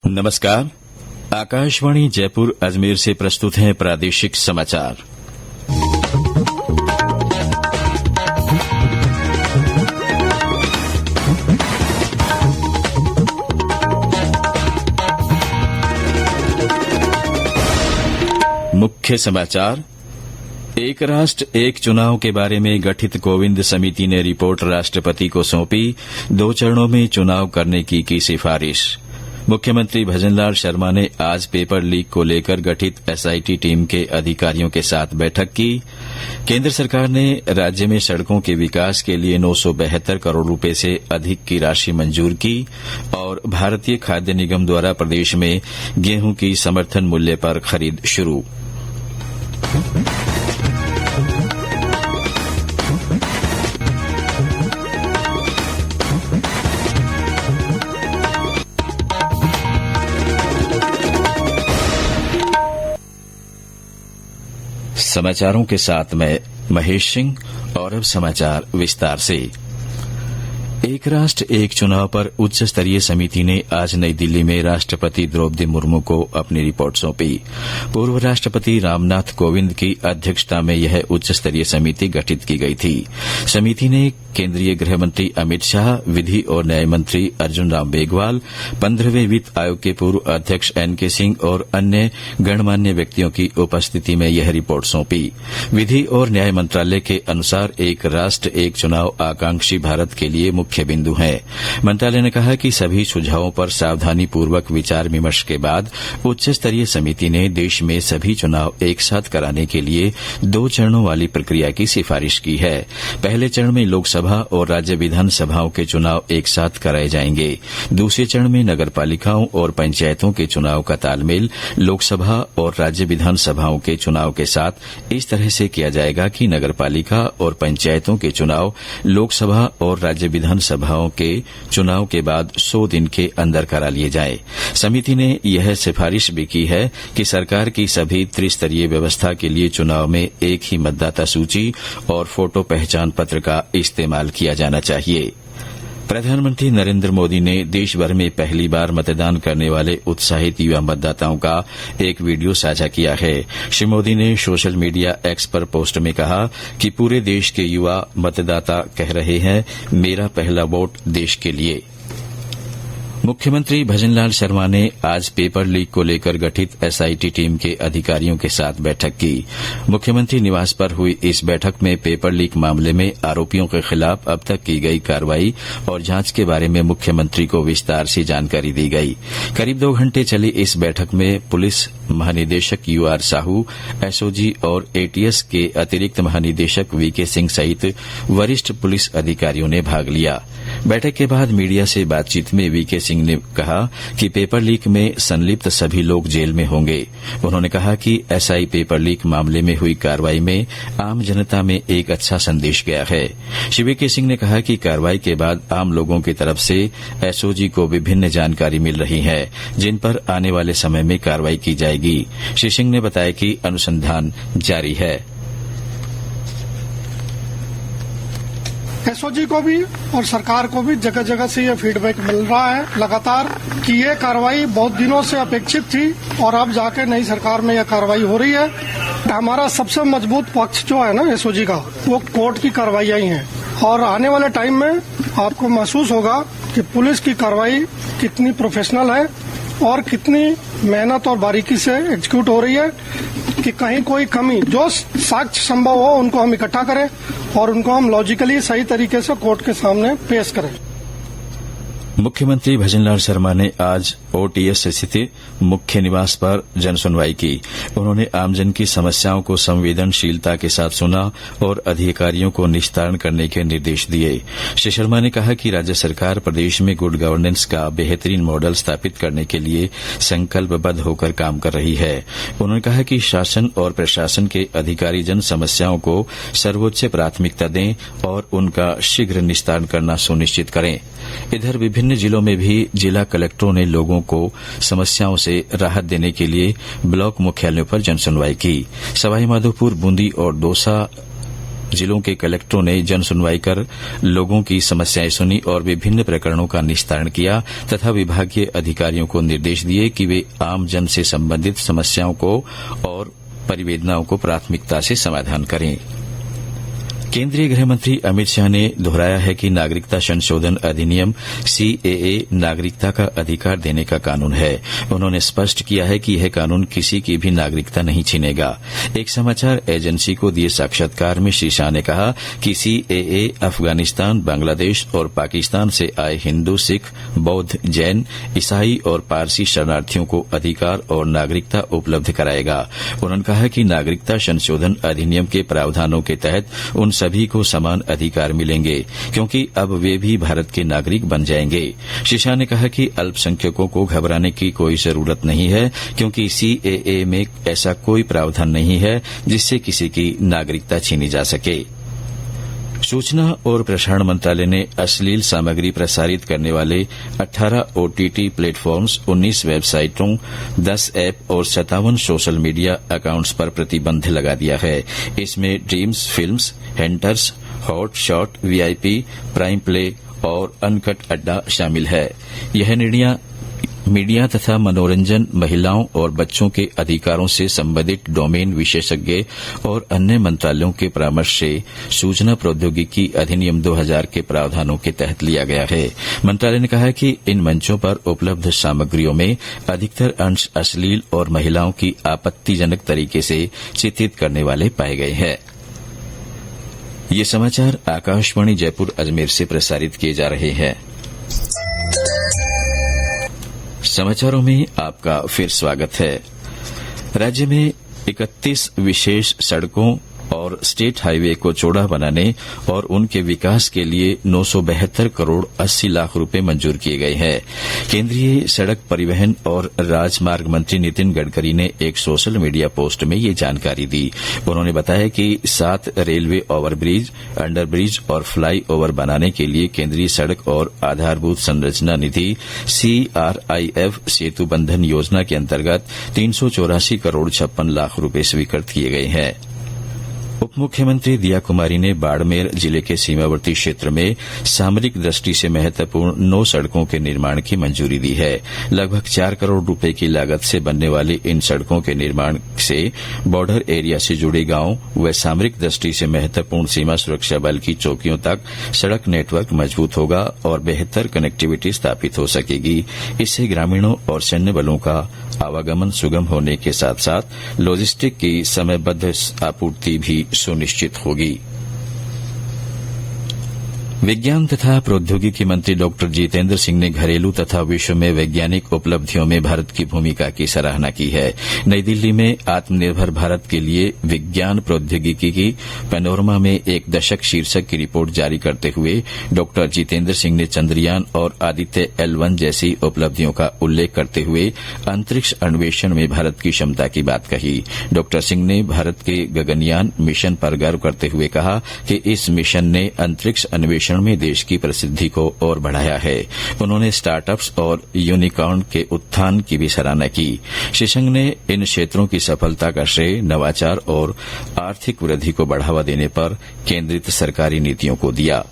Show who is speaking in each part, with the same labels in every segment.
Speaker 1: नमस्कार। आकाशवाणी जयपुर अजमेर से प्रस्तुत हैं प्रादेशिक समाचार। मुख्य समाचार। एक राष्ट्र एक चुनाव के बारे में गठित कोविंद समिति ने रिपोर्ट राष्ट्रपति को सौंपी। 2 चरणों में चुनाव करने की सिफारिश। मुख्यमंत्री भजनलाल शर्मा ने आज पेपर लीक को लेकर गठित एसआईटी टीम के अधिकारियों के साथ बैठक की। केंद्र सरकार ने राज्य में सड़कों के विकास के लिए 972 करोड़ रुपए से अधिक की राशि मंजूर की और भारतीय खाद्य निगम द्वारा प्रदेश में गेहूं की समर्थन मूल्य पर खरीद शुरू। समाचारों के साथ मैं महेश सिंह और अब समाचार विस्तार से। एक राष्ट्र एक चुनाव पर उच्च स्तरीय समिति ने आज नई दिल्ली में राष्ट्रपति द्रौपदी मुर्मू को अपनी रिपोर्ट सौंपी। पूर्व राष्ट्रपति रामनाथ कोविंद की अध्यक्षता में यह उच्च स्तरीय समिति गठित की गई थी। समिति ने केंद्रीय गृह मंत्री अमित शाह, विधि और न्याय मंत्री अर्जुन राम मेघवाल, 15वें वित्त आयोग के पूर्व अध्यक्ष एनके सिंह और अन्य गणमान्य व्यक्तियों की उपस्थिति में यह रिपोर्ट सौंपी। विधि और न्याय मंत्रालय के अनुसार एक राष्ट्र एक चुनाव आकांक्षी भारत के लिए मुख्य बिंदु है। मंत्रालय ने कहा कि सभी सुझावों पर सावधानीपूर्वक विचार विमर्श के बाद उच्च स्तरीय समिति ने देश में सभी चुनाव एक साथ कराने के लिए 2 चरणों वाली प्रक्रिया की सिफारिश की है। पहले चरण में लोकसभा और राज्य विधानसभाओं के चुनाव एक साथ कराए जाएंगे। दूसरे चरण में नगरपालिकाओं और पंचायतों के चुनाव का तालमेल लोकसभा और राज्य विधानसभाओं के चुनाव के साथ इस तरह से किया जाएगा कि नगरपालिका और पंचायतों के चुनाव लोकसभा और राज्य विधानसभाओं के चुनाव के बाद 100 दिन के अंदर करा लिए जाए। समिति ने यह सिफारिश भी की है कि सरकार की सभी त्रिस्तरीय व्यवस्था के लिए चुनाव में एक ही मतदाता सूची और फोटो पहचान पत्र का इस्तेमाल किया जाना चाहिए। प्रधानमंत्री नरेंद्र मोदी ने देश भर में पहली बार मतदान करने वाले उत्साहित युवा मतदाताओं का एक वीडियो साझा किया है। श्री मोदी ने सोशल मीडिया एक्स पर पोस्ट में कहा कि पूरे देश के युवा मतदाता कह रहे हैं, मेरा पहला वोट देश के लिए। मुख्यमंत्री भजनलाल शर्मा ने आज पेपर लीक को लेकर गठित एसआईटी टीम के अधिकारियों के साथ बैठक की। मुख्यमंत्री निवास पर हुई इस बैठक में पेपर लीक मामले में आरोपियों के खिलाफ अब तक की गई कार्रवाई और जांच के बारे में मुख्यमंत्री को विस्तार से जानकारी दी गई। करीब 2 घंटे चली इस बैठक में पुलिस महानिदेशक यूआर साहू, एसओजी और एटीएस के अतिरिक्त महानिदेशक वीके सिंह सहित वरिष्ठ पुलिस अधिकारियों ने भाग लिया। बैठक के बाद मीडिया से बातचीत में वीके सिंह ने कहा कि पेपर लीक में संलिप्त सभी लोग जेल में होंगे। उन्होंने कहा कि एसआई पेपर लीक मामले में हुई कार्रवाई में आम जनता में एक अच्छा संदेश गया है। श्री वीके सिंह ने कहा कि कार्रवाई के बाद आम लोगों की तरफ से एसओजी को विभिन्न जानकारी मिल रही है, जिन पर आने वाले समय में कार्रवाई की जाएगी। श्री सिंह ने बताया कि अनुसंधान जारी है।
Speaker 2: एसओजी को भी और सरकार को भी जगह जगह से ये फीडबैक मिल रहा है लगातार कि ये कार्रवाई बहुत दिनों से अपेक्षित थी और अब जाके नई सरकार में यह कार्रवाई हो रही है। हमारा सबसे मजबूत पक्ष जो है ना एसओजी का, वो कोर्ट की कार्रवाई हैं और आने वाले टाइम में आपको महसूस होगा कि पुलिस की कार्रवाई कितनी प्रोफेशनल है और कितनी मेहनत और बारीकी से एग्जीक्यूट हो रही है कि कहीं कोई कमी, जो साक्ष्य संभव हो उनको हम इकट्ठा करें और उनको हम लॉजिकली सही तरीके से कोर्ट के सामने पेश करें।
Speaker 1: मुख्यमंत्री भजनलाल शर्मा ने आज ओटीएस स्थित मुख्य निवास पर जनसुनवाई की। उन्होंने आमजन की समस्याओं को संवेदनशीलता के साथ सुना और अधिकारियों को निस्तारण करने के निर्देश दिए। श्री शर्मा ने कहा कि राज्य सरकार प्रदेश में गुड गवर्नेंस का बेहतरीन मॉडल स्थापित करने के लिए संकल्पबद्ध होकर काम कर रही है। उन्होंने कहा कि शासन और प्रशासन के अधिकारी जन समस्याओं को सर्वोच्च प्राथमिकता दें और उनका शीघ्र निस्तारण करना सुनिश्चित करें। इधर विभिन्न जिलों में भी जिला कलेक्टरों ने लोगों को समस्याओं से राहत देने के लिए ब्लॉक मुख्यालयों पर जनसुनवाई की। सवाईमाधोपुर, बूंदी और दौसा जिलों के कलेक्टरों ने जन सुनवाई कर लोगों की समस्याएं सुनी और विभिन्न प्रकरणों का निस्तारण किया तथा विभागीय अधिकारियों को निर्देश दिए कि वे आम जन से संबंधित समस्याओं को और परिवेदनाओं को प्राथमिकता से समाधान करें। केंद्रीय गृह मंत्री अमित शाह ने दोहराया है कि नागरिकता संशोधन अधिनियम सीएए नागरिकता का अधिकार देने का कानून है। उन्होंने स्पष्ट किया है कि यह कानून किसी की भी नागरिकता नहीं छीनेगा। एक समाचार एजेंसी को दिए साक्षात्कार में श्री शाह ने कहा कि सीएए अफगानिस्तान, बांग्लादेश और पाकिस्तान से आए हिंदू, सिख, बौद्ध, जैन, ईसाई और पारसी शरणार्थियों को अधिकार और नागरिकता उपलब्ध कराएगा। उन्होंने कहा कि नागरिकता संशोधन अधिनियम के प्रावधानों के तहत उन सभी को समान अधिकार मिलेंगे क्योंकि अब वे भी भारत के नागरिक बन जाएंगे। श्री शाह ने कहा कि अल्पसंख्यकों को घबराने की कोई जरूरत नहीं है क्योंकि सीएए में ऐसा कोई प्रावधान नहीं है जिससे किसी की नागरिकता छीनी जा सके। सूचना और प्रसारण मंत्रालय ने अश्लील सामग्री प्रसारित करने वाले 18 ओटीटी प्लेटफॉर्म्स, 19 वेबसाइटों, 10 ऐप और 57 सोशल मीडिया अकाउंट्स पर प्रतिबंध लगा दिया है। इसमें dreams films, hunters, hot shot, VIP, prime play और अनकट अड्डा शामिल है। यह निर्णय मीडिया तथा मनोरंजन, महिलाओं और बच्चों के अधिकारों से संबंधित डोमेन विशेषज्ञ और अन्य मंत्रालयों के परामर्श से सूचना प्रौद्योगिकी अधिनियम 2000 के प्रावधानों के तहत लिया गया है। मंत्रालय ने कहा है कि इन मंचों पर उपलब्ध सामग्रियों में अधिकतर अंश अश्लील और महिलाओं की आपत्तिजनक तरीके से चित्रित करने वाले पाए गए हैं। ये समाचार आकाशवाणी जयपुर अजमेर से प्रसारित किए जा रहे हैं। समाचारों में आपका फिर स्वागत है। राज्य में 31 विशेष सड़कों और स्टेट हाईवे को चौड़ा बनाने और उनके विकास के लिए 972 करोड़ 80 लाख रुपए मंजूर किए गए हैं। केंद्रीय सड़क परिवहन और राजमार्ग मंत्री नितिन गडकरी ने एक सोशल मीडिया पोस्ट में ये जानकारी दी। उन्होंने बताया कि 7 रेलवे ओवरब्रिज, अंडरब्रिज और फ्लाई ओवर बनाने के लिए केंद्रीय सड़क और आधारभूत संरचना निधि CRIF सेतु बंधन योजना के अंतर्गत 384 करोड़ 56 लाख रुपए स्वीकृत किए गए हैं। उप मुख्यमंत्री दिया कुमारी ने बाड़मेर जिले के सीमावर्ती क्षेत्र में सामरिक दृष्टि से महत्वपूर्ण 9 सड़कों के निर्माण की मंजूरी दी है। लगभग 4 करोड़ रुपए की लागत से बनने वाली इन सड़कों के निर्माण से बॉर्डर एरिया से जुड़े गांवों व सामरिक दृष्टि से महत्वपूर्ण सीमा सुरक्षा बल की चौकियों तक सड़क नेटवर्क मजबूत होगा और बेहतर कनेक्टिविटी स्थापित हो सकेगी। इससे ग्रामीणों और सैन्य बलों का आवागमन सुगम होने के साथ साथ लॉजिस्टिक की समयबद्ध आपूर्ति भी सुनिश्चित होगी। विज्ञान तथा प्रौद्योगिकी मंत्री डॉक्टर जितेंद्र सिंह ने घरेलू तथा विश्व में वैज्ञानिक उपलब्धियों में भारत की भूमिका की सराहना की है। नई दिल्ली में आत्मनिर्भर भारत के लिए विज्ञान प्रौद्योगिकी की पैनोरमा में एक दशक शीर्षक की रिपोर्ट जारी करते हुए डॉक्टर जितेंद्र सिंह ने चंद्रयान और आदित्य L1 जैसी उपलब्धियों का उल्लेख करते हुए अंतरिक्ष अन्वेषण में भारत की क्षमता की बात कही। डॉक्टर सिंह ने भारत के गगनयान मिशन पर गर्व करते हुए कहा कि इस मिशन ने अंतरिक्ष अन्वेषण में देश की प्रसिद्धि को और बढ़ाया है। उन्होंने स्टार्टअप्स और यूनिकॉर्न के उत्थान की भी सराहना की। श्री सिंह ने इन क्षेत्रों की सफलता का श्रेय नवाचार और आर्थिक वृद्धि को बढ़ावा देने पर केंद्रित सरकारी नीतियों को दिया।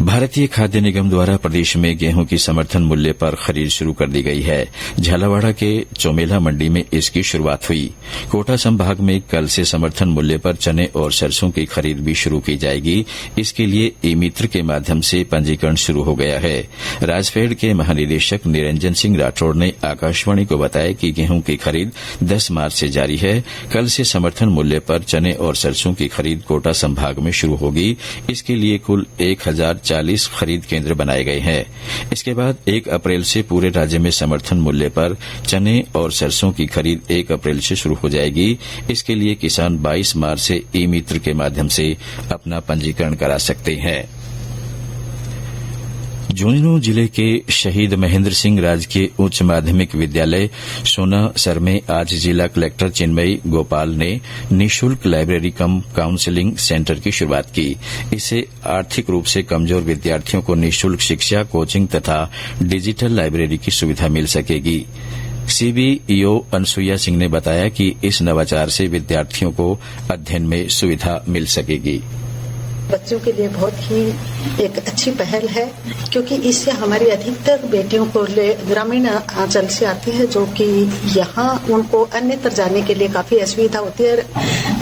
Speaker 1: भारतीय खाद्य निगम द्वारा प्रदेश में गेहूं की समर्थन मूल्य पर खरीद शुरू कर दी गई है। झालावाड़ के चौमेला मंडी में इसकी शुरुआत हुई। कोटा संभाग में कल से समर्थन मूल्य पर चने और सरसों की खरीद भी शुरू की जाएगी। इसके लिए ई-मित्र के माध्यम से पंजीकरण शुरू हो गया है। राजफेड के महानिदेशक निरंजन सिंह राठौड़ ने आकाशवाणी को बताया कि गेहूं की खरीद 10 मार्च से जारी है। कल से समर्थन मूल्य पर चने और सरसों की खरीद कोटा संभाग में शुरू होगी। इसके लिए कुल 1040 खरीद केंद्र बनाए गए हैं। इसके बाद 1 अप्रैल से पूरे राज्य में समर्थन मूल्य पर चने और सरसों की खरीद 1 अप्रैल से शुरू हो जाएगी। इसके लिए किसान 22 मार्च से ई-मित्र के माध्यम से अपना पंजीकरण करा सकते हैं। झुंझुनू जिले के शहीद महेंद्र सिंह राजकीय उच्च माध्यमिक विद्यालय सोनासर में आज जिला कलेक्टर चिन्मयी गोपाल ने निःशुल्क लाइब्रेरी कम काउंसलिंग सेंटर की शुरुआत की। इससे आर्थिक रूप से कमजोर विद्यार्थियों को निःशुल्क शिक्षा, कोचिंग तथा डिजिटल लाइब्रेरी की सुविधा मिल सकेगी। सीबीईओ अनसुईया सिंह ने बताया कि इस नवाचार से विद्यार्थियों को अध्ययन में सुविधा मिल सकेगी।
Speaker 3: बच्चों के लिए बहुत ही एक अच्छी पहल है, क्योंकि इससे हमारी अधिकतर बेटियों को ग्रामीण अंचल से आती है, जो कि यहाँ उनको अन्यत्र जाने के लिए काफी असुविधा होती है।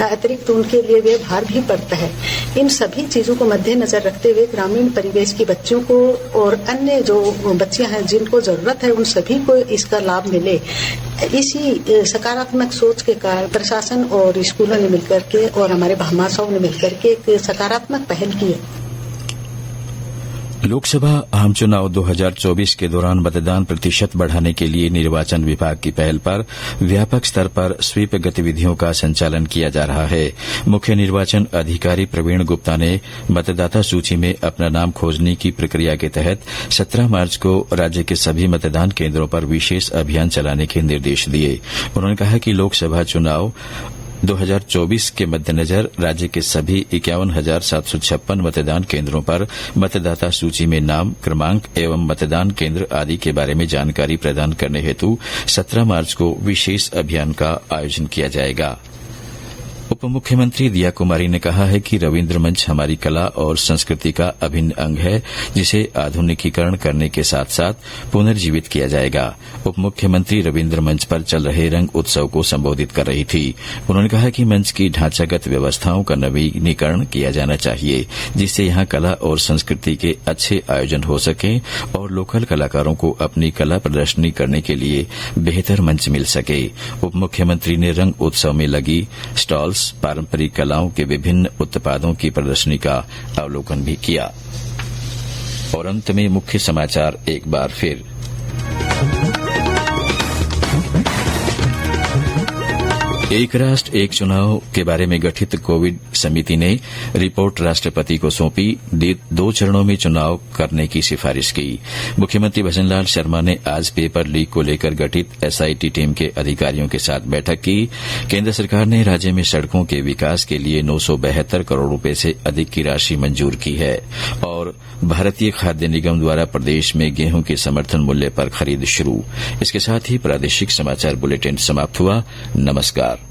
Speaker 3: अतिरिक्त उनके लिए वे भार भी पड़ता है। इन सभी चीजों को मद्देनजर रखते हुए ग्रामीण परिवेश की बच्चों को और अन्य जो बच्चियां हैं जिनको जरूरत है, उन सभी को इसका लाभ मिले, इसी सकारात्मक सोच के कारण प्रशासन और स्कूलों ने मिलकर के और हमारे भामाशाहों ने मिलकर के एक सकारात्मक पहल की है।
Speaker 1: लोकसभा आम चुनाव 2024 के दौरान मतदान प्रतिशत बढ़ाने के लिए निर्वाचन विभाग की पहल पर व्यापक स्तर पर स्वीप गतिविधियों का संचालन किया जा रहा है। मुख्य निर्वाचन अधिकारी प्रवीण गुप्ता ने मतदाता सूची में अपना नाम खोजने की प्रक्रिया के तहत 17 मार्च को राज्य के सभी मतदान केन्द्रों पर विशेष अभियान चलाने के निर्देश दिए। उन्होंने कहा कि लोकसभा चुनाव 2024 के मद्देनजर राज्य के सभी 51,756 मतदान केन्द्रों पर मतदाता सूची में नाम, क्रमांक एवं मतदान केन्द्र आदि के बारे में जानकारी प्रदान करने हेतु 17 मार्च को विशेष अभियान का आयोजन किया जाएगा। उप मुख्यमंत्री दिया कुमारी ने कहा है कि रविन्द्र मंच हमारी कला और संस्कृति का अभिन्न अंग है, जिसे आधुनिकीकरण करने के साथ साथ पुनर्जीवित किया जाएगा। उप मुख्यमंत्री रविन्द्र मंच पर चल रहे रंग उत्सव को संबोधित कर रही थी। उन्होंने कहा कि मंच की ढांचागत व्यवस्थाओं का नवीनीकरण किया जाना चाहिए, जिससे यहां कला और संस्कृति के अच्छे आयोजन हो सके और लोकल कलाकारों को अपनी कला प्रदर्शनी करने के लिए बेहतर मंच मिल सके। उप मुख्यमंत्री ने रंग उत्सव में लगी स्टॉल, पारंपरिक कलाओं के विभिन्न उत्पादों की प्रदर्शनी का अवलोकन भी किया। और अंत में मुख्य समाचार एक बार फिर। एक राष्ट्र एक चुनाव के बारे में गठित कोविड समिति ने रिपोर्ट राष्ट्रपति को सौंपी। 2 चरणों में चुनाव करने की सिफारिश की। मुख्यमंत्री भजनलाल शर्मा ने आज पेपर लीक को लेकर गठित एसआईटी टीम के अधिकारियों के साथ बैठक की। केंद्र सरकार ने राज्य में सड़कों के विकास के लिए 972 करोड़ रुपए से अधिक की राशि मंजूर की है। और भारतीय खाद्य निगम द्वारा प्रदेश में गेहूं के समर्थन मूल्य पर खरीद शुरू। इसके साथ ही प्रादेशिक समाचार बुलेटिन समाप्त हुआ। नमस्कार।